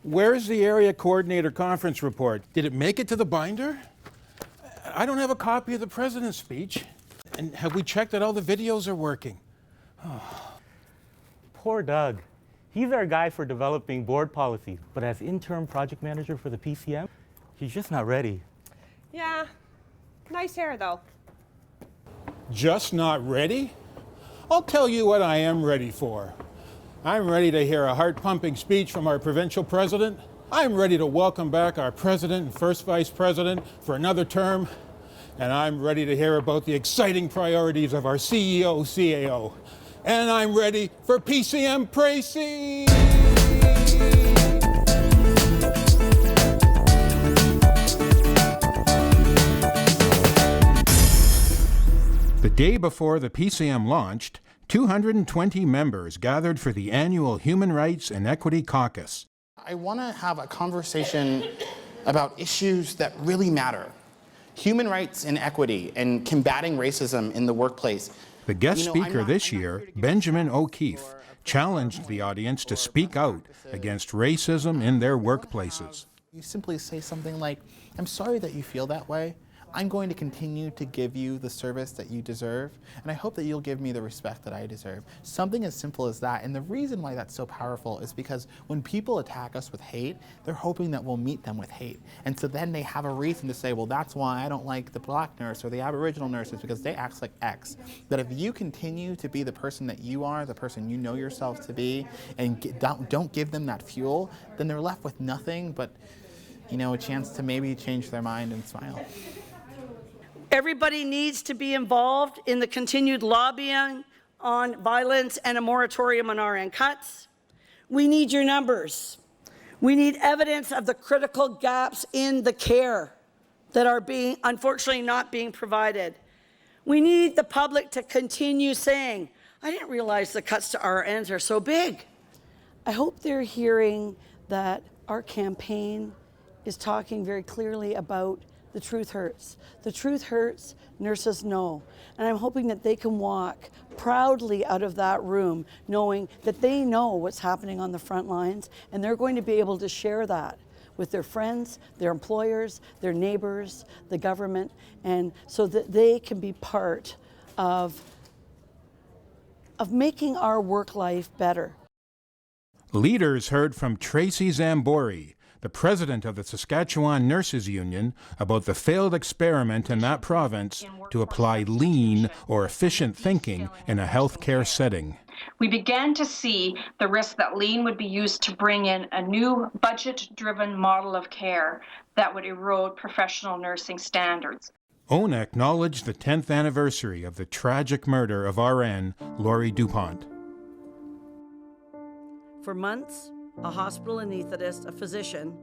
Where's the area coordinator conference report? Did it make it to the binder? I don't have a copy of the president's speech. And have we checked that all the videos are working? Poor Doug. He's our guy for developing board policies, but as interim project manager for the PCM, he's just not ready. Yeah, nice hair though. Just not ready? I'll tell you what I am ready for. I'm ready to hear a heart-pumping speech from our provincial president. I'm ready to welcome back our president and first vice president for another term. And I'm ready to hear about the exciting priorities of our CEO, CAO. And I'm ready for PCM Precis! The day before the PCM launched, 220 members gathered for the annual Human Rights and Equity Caucus. I want to have a conversation about issues that really matter. Human rights and equity and combating racism in the workplace. The guest speaker this year, Benjamin O'Keefe, challenged the audience to speak out against racism in their workplaces. You simply say something like, I'm sorry that you feel that way. I'm going to continue to give you the service that you deserve, and I hope that you'll give me the respect that I deserve. Something as simple as that, and the reason why that's so powerful is because when people attack us with hate, they're hoping that we'll meet them with hate. And so then they have a reason to say, well, that's why I don't like the black nurse or the Aboriginal nurses, because they act like X. But if you continue to be the person that you are, the person you know yourself to be, and don't give them that fuel, then they're left with nothing but, a chance to maybe change their mind and smile. Everybody needs to be involved in the continued lobbying on violence and a moratorium on RN cuts. We need your numbers. We need evidence of the critical gaps in the care that are unfortunately not being provided. We need the public to continue saying, I didn't realize the cuts to RNs are so big. I hope they're hearing that our campaign is talking very clearly about the truth hurts. The truth hurts, nurses know. And I'm hoping that they can walk proudly out of that room knowing that they know what's happening on the front lines, and they're going to be able to share that with their friends, their employers, their neighbors, the government, and so that they can be part of making our work life better. Leaders heard from Tracy Zambori, the president of the Saskatchewan Nurses Union, about the failed experiment in that province to apply lean or efficient thinking in a healthcare setting. We began to see the risk that lean would be used to bring in a new budget-driven model of care that would erode professional nursing standards. ONA acknowledged the 10th anniversary of the tragic murder of RN Laurie DuPont. For months, a hospital anesthetist, a physician,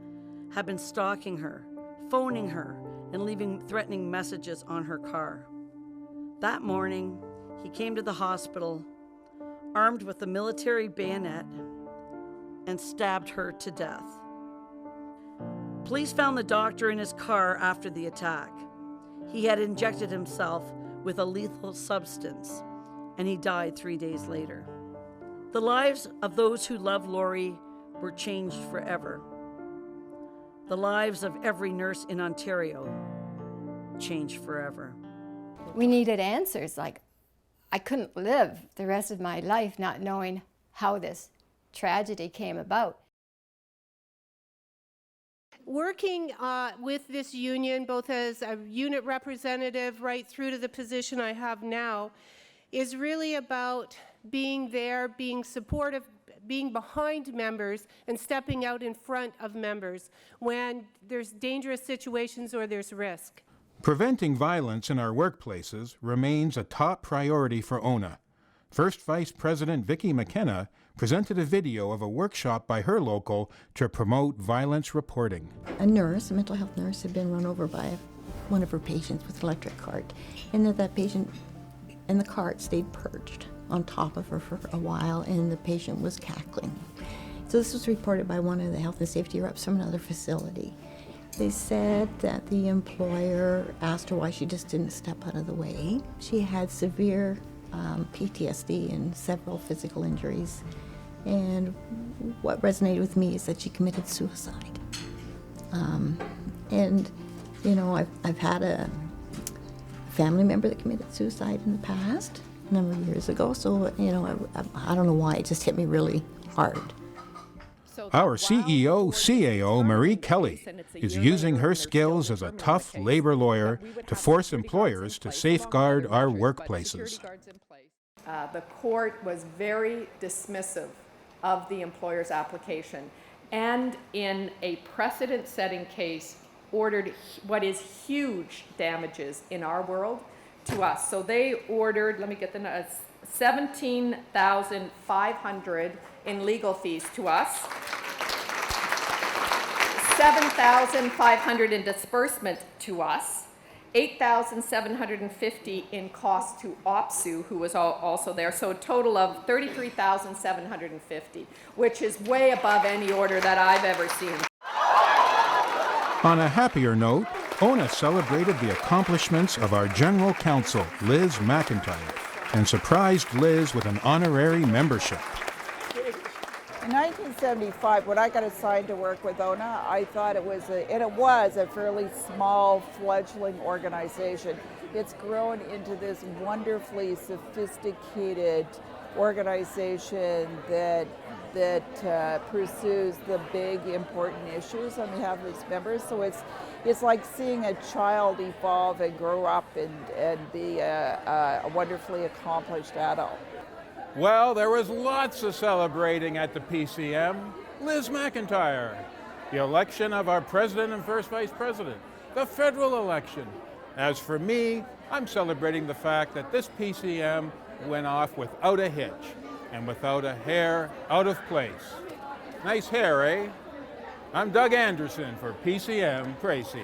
had been stalking her, phoning her, and leaving threatening messages on her car. That morning, he came to the hospital, armed with a military bayonet, and stabbed her to death. Police found the doctor in his car after the attack. He had injected himself with a lethal substance, and he died 3 days later. The lives of those who loved Laurie were changed forever. The lives of every nurse in Ontario changed forever. We needed answers. Like, I couldn't live the rest of my life not knowing how this tragedy came about. Working with this union, both as a unit representative right through to the position I have now, is really about being there, being supportive, being behind members, and stepping out in front of members when there's dangerous situations or there's risk. Preventing violence in our workplaces remains a top priority for ONA. First Vice President Vicki McKenna presented a video of a workshop by her local to promote violence reporting. A nurse, a mental health nurse, had been run over by one of her patients with an electric cart, and that patient in the cart stayed perched on top of her for a while, and the patient was cackling. So this was reported by one of the health and safety reps from another facility. They said that the employer asked her why she just didn't step out of the way. She had severe PTSD and several physical injuries, And what resonated with me is that she committed suicide. And, you know, I've had a family member that committed suicide in the past, a number of years ago. So, you know, I don't know why, it just hit me really hard. Our CEO, CAO, Marie Kelly, is using her skills as a tough labor lawyer to force employers to safeguard our workplaces. The court was very dismissive of the employer's application, and in a precedent-setting case, ordered what is huge damages in our world to us. So they ordered, let me get the $17,500 in legal fees to us, $7,500 in disbursement to us, $8,750 in cost to OPSU, who was also there, so a total of $33,750, which is way above any order that I've ever seen. On a happier note, ONA celebrated the accomplishments of our General Counsel, Liz McIntyre, and surprised Liz with an honorary membership. In 1975, when I got assigned to work with ONA, I thought it was a fairly small, fledgling organization. It's grown into this wonderfully sophisticated organization that pursues the big, important issues on behalf of its members. So it's like seeing a child evolve and grow up and be a wonderfully accomplished adult. Well, there was lots of celebrating at the PCM. Liz McIntyre, the election of our president and first vice president, the federal election. As for me, I'm celebrating the fact that this PCM went off without a hitch and without a hair out of place. Nice hair, eh? I'm Doug Anderson for PCM Precis.